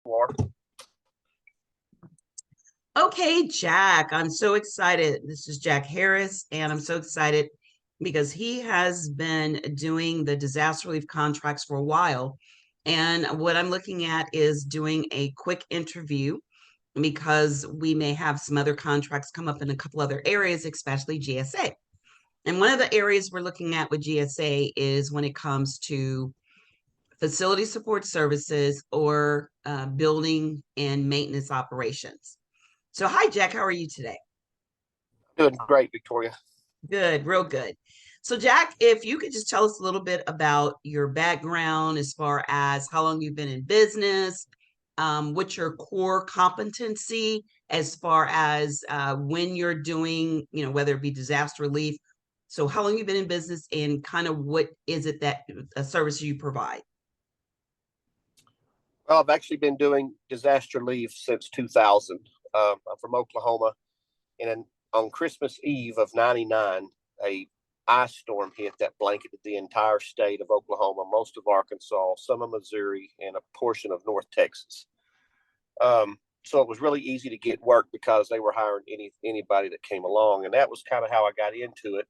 War. Okay, Jack, I'm so excited. This is Jack Harris, and I'm so excited because he has been doing the disaster relief contracts for a while. And what I'm looking at is doing a quick interview because we may have some other contracts come up in a couple other areas, especially GSA. And one of the areas we're looking at with GSA is when it comes to facility support services or building and maintenance operations. So, hi, Jack. How are you today? Doing great, Victoria. Good, real good. So, Jack, if you could just tell us a little bit about your background as far as how long you've been in business, what's your core competency as far as when you're doing, whether it be disaster relief. So, how long you've been in business and kind of what is it that a service you provide? Well, I've actually been doing disaster relief since 2000. I'm from Oklahoma, and on Christmas Eve of '99, a ice storm hit that blanketed the entire state of Oklahoma, most of Arkansas, some of Missouri, and a portion of North Texas. So it was really easy to get work because they were hiring anybody that came along, and that was kind of how I got into it.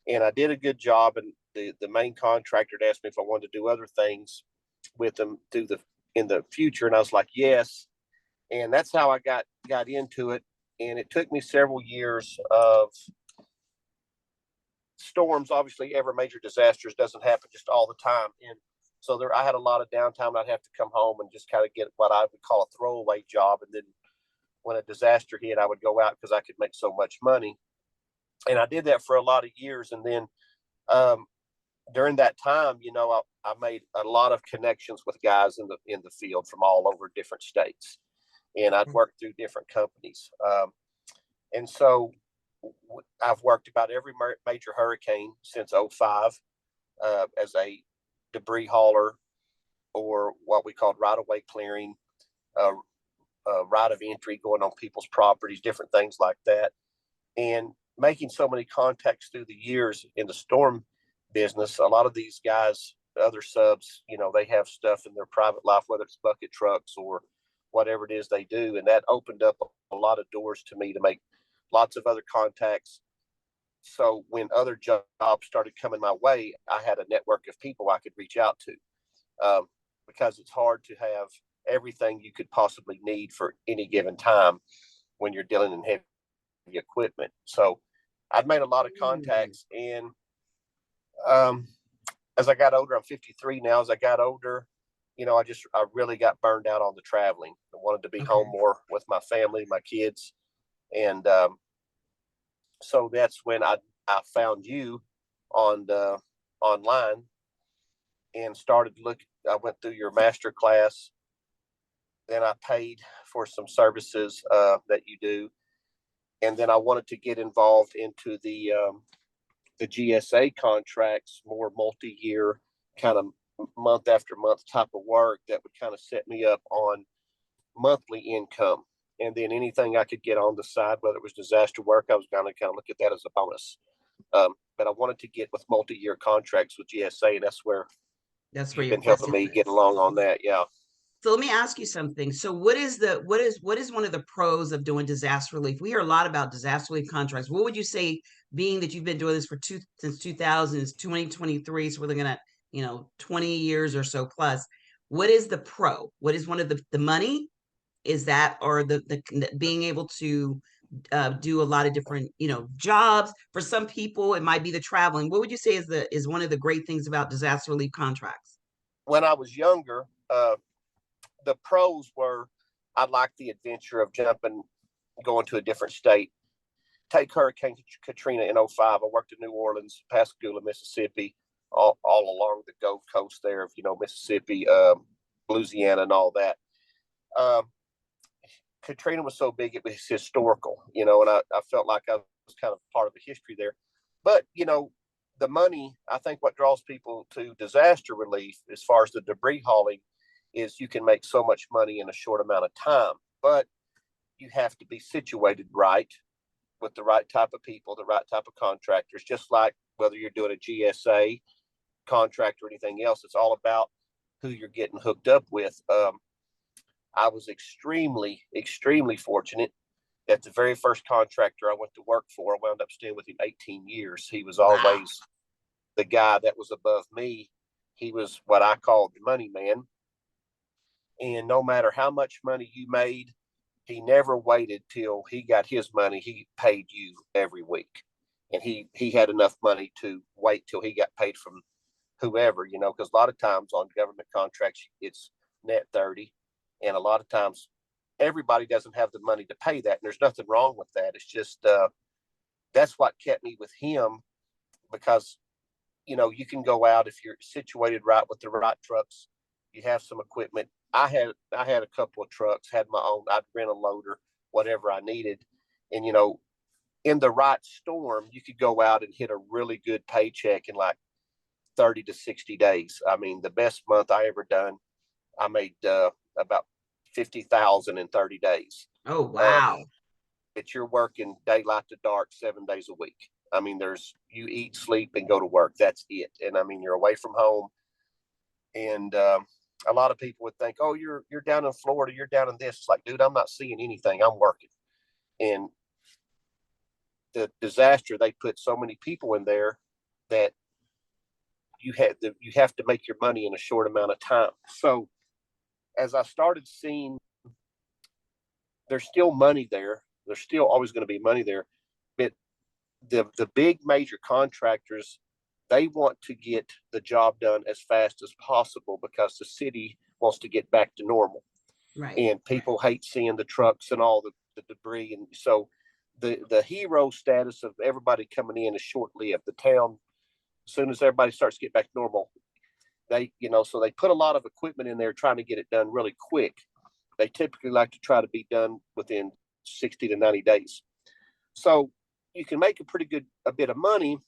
And I did a good job, and the main contractor had asked me if I wanted to do other things with them in the future, and I was like, yes. And that's how I got into it. And it took me several years of storms. Obviously, every major disasters doesn't happen just all the time, and so I had a lot of downtime. I'd have to come home and just kind of get what I would call a throwaway job, and then when a disaster hit, I would go out because I could make so much money. And I did that for a lot of years, and then um, during that time, I made a lot of connections with guys in the field from all over different states, and I'd worked through different companies. And so I've worked about every major hurricane since '05 as a debris hauler, or what we called right of way clearing, uh, right of entry going on people's properties, different things like that. And making so many contacts through the years in the storm business, a lot of these guys, other subs, they have stuff in their private life, whether it's bucket trucks or whatever it is they do. And that opened up a lot of doors to me to make lots of other contacts. So when other jobs started coming my way, I had a network of people I could reach out to, because it's hard to have everything you could possibly need for any given time when you're dealing in heavy equipment. So I've made a lot of contacts, and as I got older, I'm 53 now. As I got older, I really got burned out on the traveling. I wanted to be home more with my family, my kids, and so that's when I found you on online and started looking. I went through your master class, then I paid for some services that you do, and then I wanted to get involved into the GSA contracts, more multi-year kind of month after month type of work that would kind of set me up on monthly income. And then anything I could get on the side, whether it was disaster work, I was going to kind of look at that as a bonus. But I wanted to get with multi-year contracts with GSA, and that's where you've been helping me get along on that. Yeah. So let me ask you something. So what is one of the pros of doing disaster relief? We hear a lot about disaster relief contracts. What would you say, being that you've been doing this since 2000, 2023, so we're looking at 20 years or so plus. What is the pro? What is one of the money? Is that, or the being able to do a lot of different jobs? For some people, it might be the traveling. What would you say is one of the great things about disaster relief contracts? When I was younger, the pros were I liked the adventure of jumping, going to a different state. Take Hurricane Katrina in '05. I worked in New Orleans, Pascagoula, Mississippi, all along the Gulf Coast there of, Mississippi, Louisiana, and all that. Um, Katrina was so big, it was historical, and I felt like I was kind of part of the history there. But, the money, I think what draws people to disaster relief as far as the debris hauling is you can make so much money in a short amount of time, but you have to be situated right with the right type of people, the right type of contractors, just like whether you're doing a GSA contract or anything else. It's all about who you're getting hooked up with. I was extremely, extremely fortunate that the very first contractor I went to work for, I wound up staying with him 18 years. He was Wow. always the guy that was above me. He was what I called the money man. And no matter how much money you made, he never waited till he got his money. He paid you every week. And he had enough money to wait till he got paid from whoever, because a lot of times on government contracts, it's net 30. And a lot of times everybody doesn't have the money to pay that. And there's nothing wrong with that. It's just, that's what kept me with him because, you can go out if you're situated right with the right trucks. You have some equipment. I had a couple of trucks, had my own. I'd rent a loader, whatever I needed, and in the right storm, you could go out and hit a really good paycheck in like 30 to 60 days. I mean, the best month I ever done, I made about 50,000 in 30 days. Oh, Uh, wow. but you're working daylight to dark 7 days a week. I mean, you eat, sleep, and go to work. That's it. And I mean, you're away from home. And a lot of people would think, "Oh, you're down in Florida, you're down in this." It's like, dude, I'm not seeing anything. I'm working. And the disaster, they put so many people in there that you have to make your money in a short amount of time. So as I started seeing, there's still money there. There's still always going to be money there, but the big major contractors, they want to get the job done as fast as possible because the city wants to get back to normal, Right. and people hate seeing the trucks and all the debris. And so the hero status of everybody coming in is short lived. The town, as soon as everybody starts to get back to normal, so they put a lot of equipment in there trying to get it done really quick. They typically like to try to be done within 60 to 90 days. So you can make a bit of money,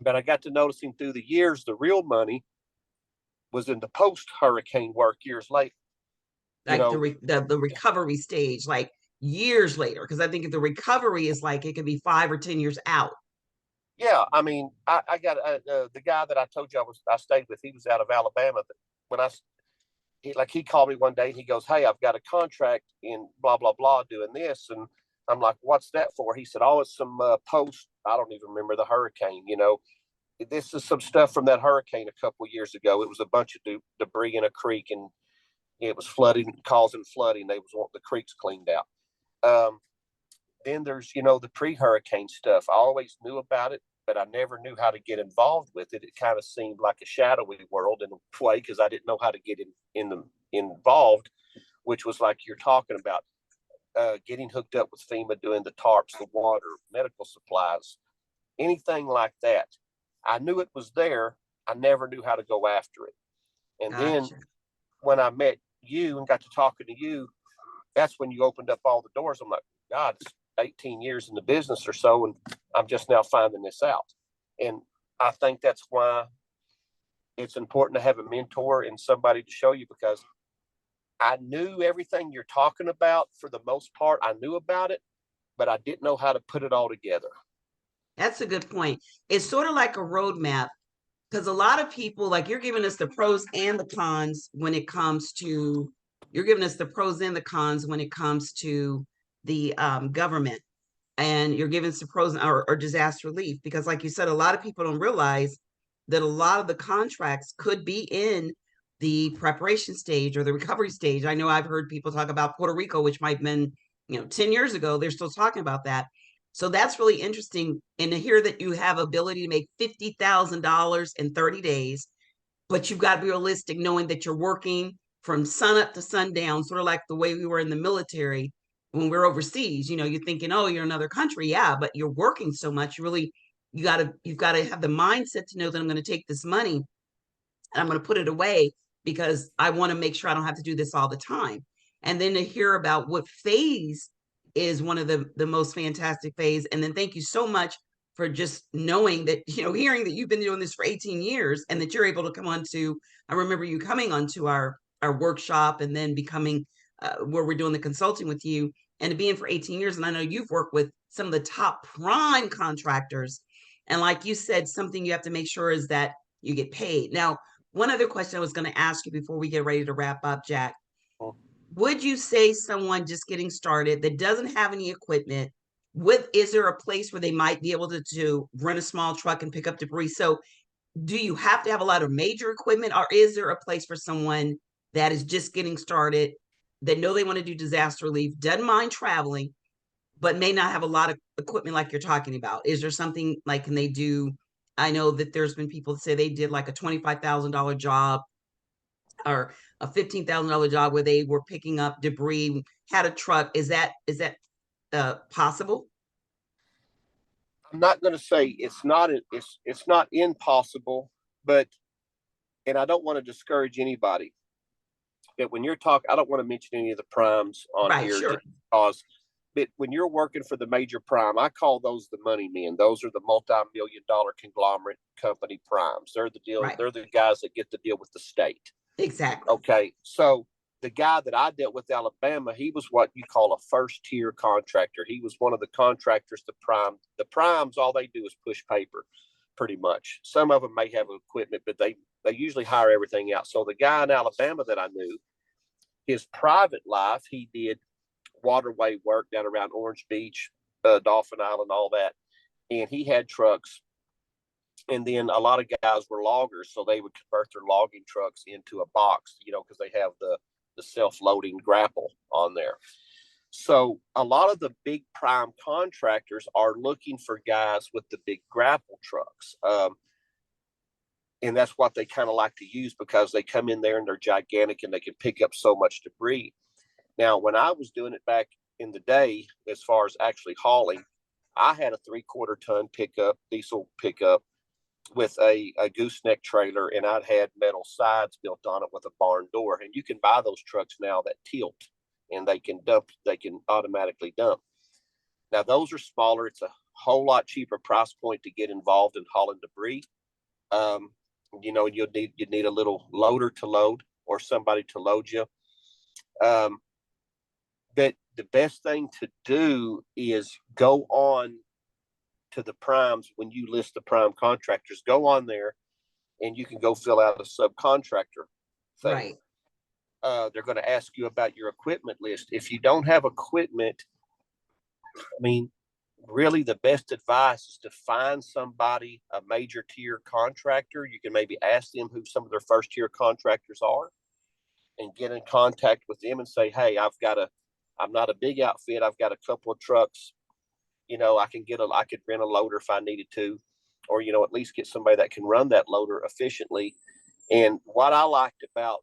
but I got to noticing through the years, the real money was in the post hurricane work years later. You Like know, the recovery stage, like years later, because I think the recovery is like it could be 5 or 10 years out. yeah. I mean, I got the guy that I told you I stayed with. He was out of Alabama. When he called me one day and he goes, "Hey, I've got a contract in blah blah blah doing this," and I'm like, "What's that for?" He said, "Oh, it's some post. I don't even remember the hurricane. This is some stuff from that hurricane a couple of years ago. It was a bunch of debris in a creek, and it was flooding, causing flooding. They was wanting the creeks cleaned out." Then there's the pre-hurricane stuff. I always knew about it, but I never knew how to get involved with it. It kind of seemed like a shadowy world in a way because I didn't know how to get involved, which was like you're talking about, getting hooked up with FEMA, doing the tarps, the water, medical supplies, anything like that. I knew it was there. I never knew how to go after it. And then Gotcha. when I met you and got to talking to you, that's when you opened up all the doors. I'm like, God, it's 18 years in the business or so, and I'm just now finding this out. And I think that's why it's important to have a mentor and somebody to show you, because I knew everything you're talking about for the most part. I knew about it, but I didn't know how to put it all together. That's a good point. It's sort of like a roadmap because a lot of people, like you're giving us the pros and the cons when it comes to, you're giving us the pros and the cons when it comes to the government, and you're giving us the pros or disaster relief. Because, like you said, a lot of people don't realize that a lot of the contracts could be in the preparation stage or the recovery stage. I know I've heard people talk about Puerto Rico, which might have been, 10 years ago. They're still talking about that. So that's really interesting. And to hear that you have ability to make $50,000 in 30 days, but you've got to be realistic, knowing that you're working from sun up to sundown, sort of like the way we were in the military when we're overseas. You're thinking, oh, you're in another country, yeah, but you're working so much. You've got to have the mindset to know that I'm going to take this money and I'm going to put it away because I want to make sure I don't have to do this all the time. And then to hear about what phase is one of the most fantastic phase. And then thank you so much for just knowing that, hearing that you've been doing this for 18 years and that you're able to come on to, I remember you coming onto our workshop and then becoming where we're doing the consulting with you, and to be in for 18 years. And I know you've worked with some of the top prime contractors. And like you said, something you have to make sure is that you get paid. Now, one other question I was going to ask you before we get ready to wrap up, Jack. would you say someone just getting started that doesn't have any equipment, is there a place where they might be able to rent a small truck and pick up debris? So do you have to have a lot of major equipment, or is there a place for someone that is just getting started, that know they want to do disaster relief, doesn't mind traveling, but may not have a lot of equipment like you're talking about? Is there something like, can they do? I know that there's been people that say they did like a $25,000 job or a $15,000 job where they were picking up debris, had a truck. Is that possible? I'm not going to say it's not impossible, but and I don't want to discourage anybody. But when you're talking, I don't want to mention any of the primes on Right, here sure. just because. But when you're working for the major prime, I call those the money men. Those are the multi-million-dollar conglomerate company primes. They're the deal. Right. They're the guys that get to deal with the state. Exactly. Okay, so the guy that I dealt with, Alabama, he was what you call a first tier contractor. He was one of the contractors. The primes, all they do is push paper, pretty much. Some of them may have equipment, but they usually hire everything out. So the guy in Alabama that I knew, his private life, he did waterway work down around Orange Beach, Dolphin Island, all that, and he had trucks. And then a lot of guys were loggers, so they would convert their logging trucks into a box, because they have the self-loading grapple on there. So a lot of the big prime contractors are looking for guys with the big grapple trucks. And that's what they kind of like to use because they come in there and they're gigantic and they can pick up so much debris. Now, when I was doing it back in the day, as far as actually hauling, I had a 3/4 ton pickup, diesel pickup with a gooseneck trailer, and I'd had metal sides built on it with a barn door. And you can buy those trucks now that tilt and they can automatically dump. Now, those are smaller. It's a whole lot cheaper price point to get involved in hauling debris. Um, you'd need a little loader to load or somebody to load you. Um, but the best thing to do is go on to the primes. When you list the prime contractors, go on there and you can go fill out a subcontractor thing. Right. They're going to ask you about your equipment list. If you don't have equipment, I mean, really the best advice is to find somebody, a major tier contractor. You can maybe ask them who some of their first tier contractors are and get in contact with them and say, hey, I'm not a big outfit. I've got a couple of trucks. I could rent a loader if I needed to, or, at least get somebody that can run that loader efficiently. And what I liked about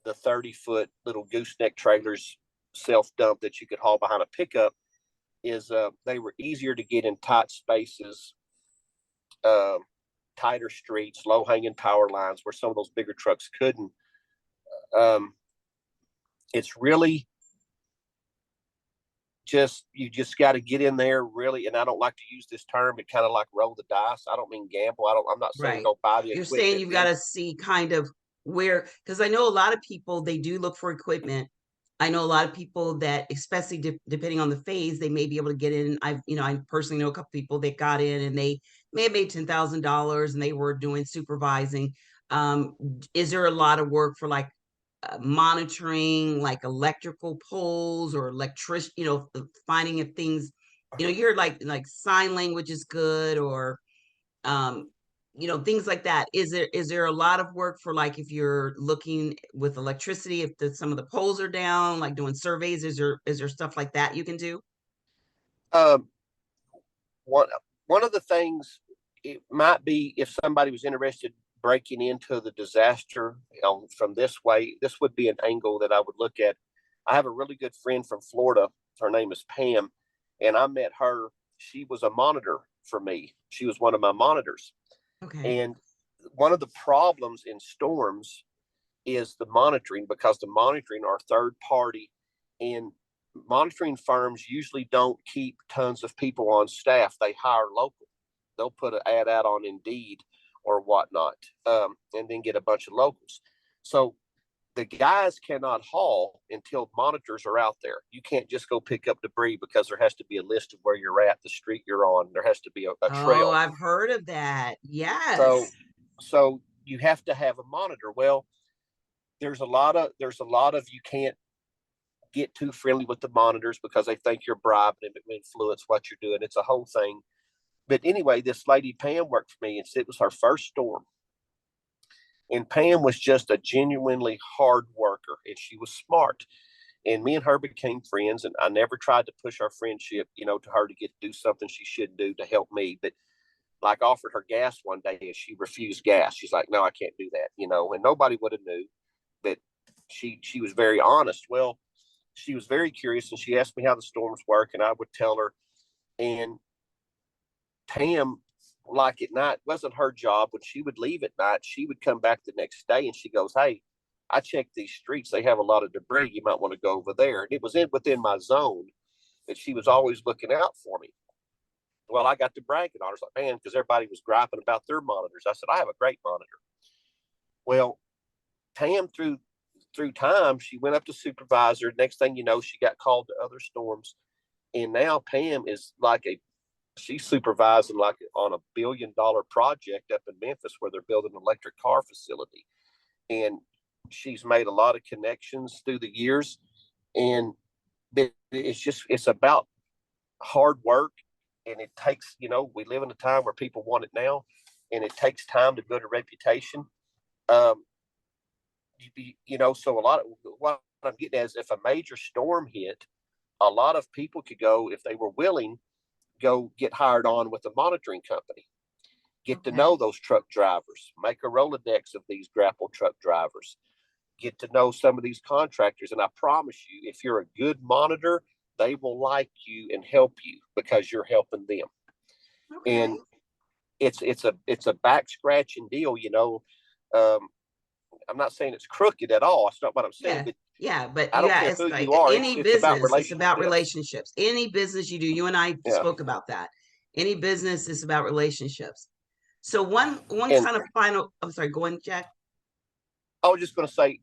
the 30-foot little gooseneck trailers self dump that you could haul behind a pickup is they were easier to get in tight spaces, uh, tighter streets, low hanging power lines where some of those bigger trucks couldn't. Um, it's really you just got to get in there really. And I don't like to use this term, but kind of like roll the dice. I don't mean gamble. I'm not saying Right. go buy the You're saying equipment. you've got to see kind of where, because I know a lot of people, they do look for equipment. I know a lot of people that, especially depending on the phase, they may be able to get in. I personally know a couple people that got in and they may have made $10,000 and they were doing supervising. Is there a lot of work for like monitoring, like electrical poles or electric, finding if things, you hear like sign language is good, or um things like that? Is there a lot of work for, like, if you're looking with electricity, if some of the poles are down, like doing surveys? Is there stuff like that you can do? Um, one one of the things it might be if somebody was interested breaking into the disaster, from this way, this would be an angle that I would look at. I have a really good friend from Florida. Her name is Pam, and I met her. She was a monitor for me. She was one of my monitors. Okay. And one of the problems in storms is the monitoring, because the monitoring are third party, and monitoring firms usually don't keep tons of people on staff. They hire local. They'll put an ad out on Indeed or whatnot, and then get a bunch of locals. So the guys cannot haul until monitors are out there. You can't just go pick up debris because there has to be a list of where you're at, the street you're on. There has to be a Oh, trail. I've heard of that. So Yes. so you have to have a monitor. Well, there's a lot of you can't. get too friendly with the monitors because they think you're bribing them to influence what you're doing. It's a whole thing. But anyway, this lady Pam worked for me, and it was her first storm. And Pam was just a genuinely hard worker, and she was smart. And me and her became friends, and I never tried to push our friendship, to her to get to do something she shouldn't do to help me. But like, offered her gas one day, and she refused gas. She's like, "No, I can't do that," and nobody would have knew. But she was very honest. Well, she was very curious, and she asked me how the storms work, and I would tell her. And Pam, like at night, wasn't her job. When she would leave at night, she would come back the next day, and she goes, "Hey, I checked these streets. They have a lot of debris. You might want to go over there." And it was within my zone, and she was always looking out for me. Well, I got to bragging on her, like, man, because everybody was griping about their monitors. I said, "I have a great monitor." Well, Pam, through time, she went up to supervisor. Next thing you know, she got called to other storms, and now Pam is like she's supervising like on $1 billion project up in Memphis where they're building an electric car facility. And she's made a lot of connections through the years. And it's about hard work. And it takes, we live in a time where people want it now, and it takes time to build a reputation. So a lot of what I'm getting at is, if a major storm hit, a lot of people could go, if they were willing, go get hired on with a monitoring company, get to know those truck drivers, make a Rolodex of these grapple truck drivers, get to know some of these contractors. And I promise you, if you're a good monitor, they will like you and help you because you're helping them. Okay. And it's a back scratching deal. I'm not saying it's crooked at all. That's not what I'm saying. But but I don't care it's who like you are. any It's about business. It's relationships. about relationships. Any business you do, you and I Yeah. spoke about that. Any business is about relationships. So one And kind of final. I'm sorry. Go on, Jack. I was just going to say,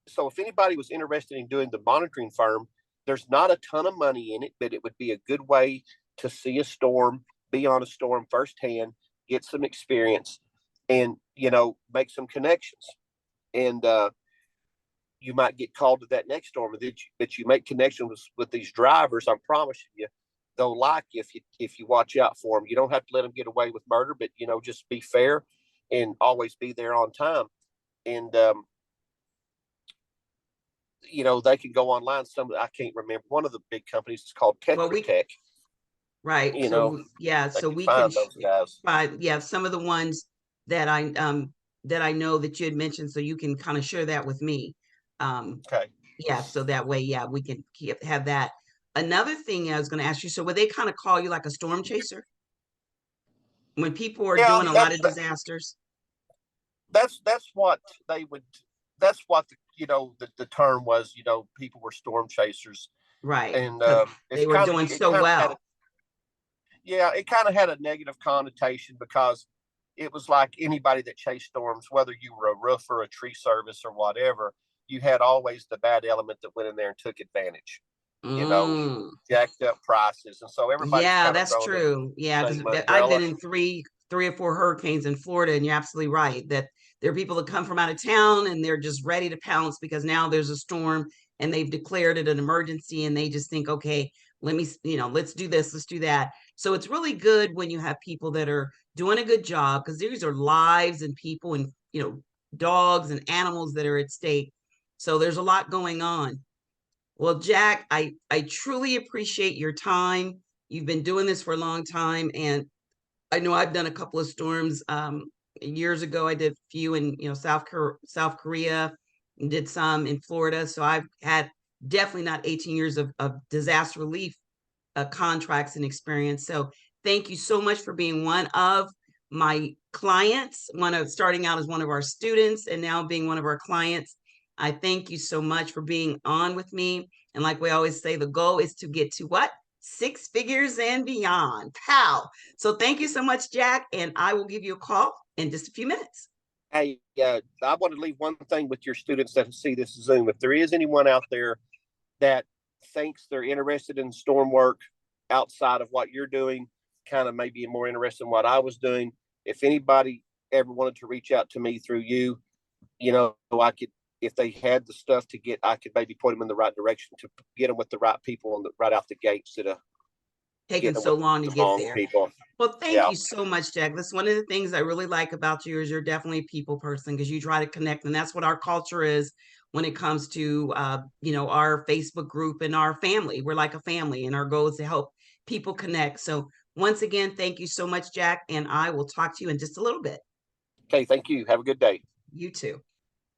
so if anybody was interested in doing the monitoring firm, there's not a ton of money in it, but it would be a good way to see a storm, be on a storm firsthand, get some experience, and make some connections. And you might get called to that next storm, but you make connections with these drivers. I'm promising you, they'll like you if you watch out for them. You don't have to let them get away with murder, but just be fair and always be there on time. And they can go online. I can't remember. One of the big companies is called Tetra Tech. Right. So so we can find those guys. find some of the ones that I know that you had mentioned, so you can kind of share that with me. Okay. So that way, we can have that. Another thing I was going to ask you, so would they kind of call you like a storm chaser when people are doing a lot of disasters? That's what they would. That's what the term was. People were storm chasers, right? And they were doing so well. It kind of had a negative connotation because it was like anybody that chased storms, whether you were a roofer, a tree service, or whatever, you had always the bad element that went in there and took advantage. Jacked up prices, and so everybody's that's true. Because I've been in three or four hurricanes in Florida, and you're absolutely right that there are people that come from out of town and they're just ready to pounce because now there's a storm and they've declared it an emergency, and they just think, okay, let's do this, let's do that. So it's really good when you have people that are doing a good job, because these are lives and people and dogs and animals that are at stake. So there's a lot going on. Well, Jack, I truly appreciate your time. You've been doing this for a long time, and I know I've done a couple of storms. Years ago, I did a few in South Korea, and did some in Florida. So I've had definitely not 18 years of disaster relief contracts and experience. So thank you so much for being one of my clients, starting out as one of our students and now being one of our clients. I thank you so much for being on with me. And like we always say, the goal is to get to what? 6 figures and beyond. Pow. So thank you so much, Jack. And I will give you a call in just a few minutes. Hey, I want to leave one thing with your students that see this Zoom. If there is anyone out there that thinks they're interested in storm work outside of what you're doing, kind of maybe more interested in what I was doing, if anybody ever wanted to reach out to me through you, if they had the stuff to get, I could maybe point them in the right direction to get them with the right people right out the gate instead of Taking getting them so with long to the get wrong there. people. Well, thank Yeah. you so much, Jack. That's one of the things I really like about you is you're definitely a people person because you try to connect, and that's what our culture is when it comes to our Facebook group and our family. We're like a family, and our goal is to help people connect. So once again, thank you so much, Jack, and I will talk to you in just a little bit. Okay. Thank you. Have a good day. You too.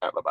All right, bye-bye.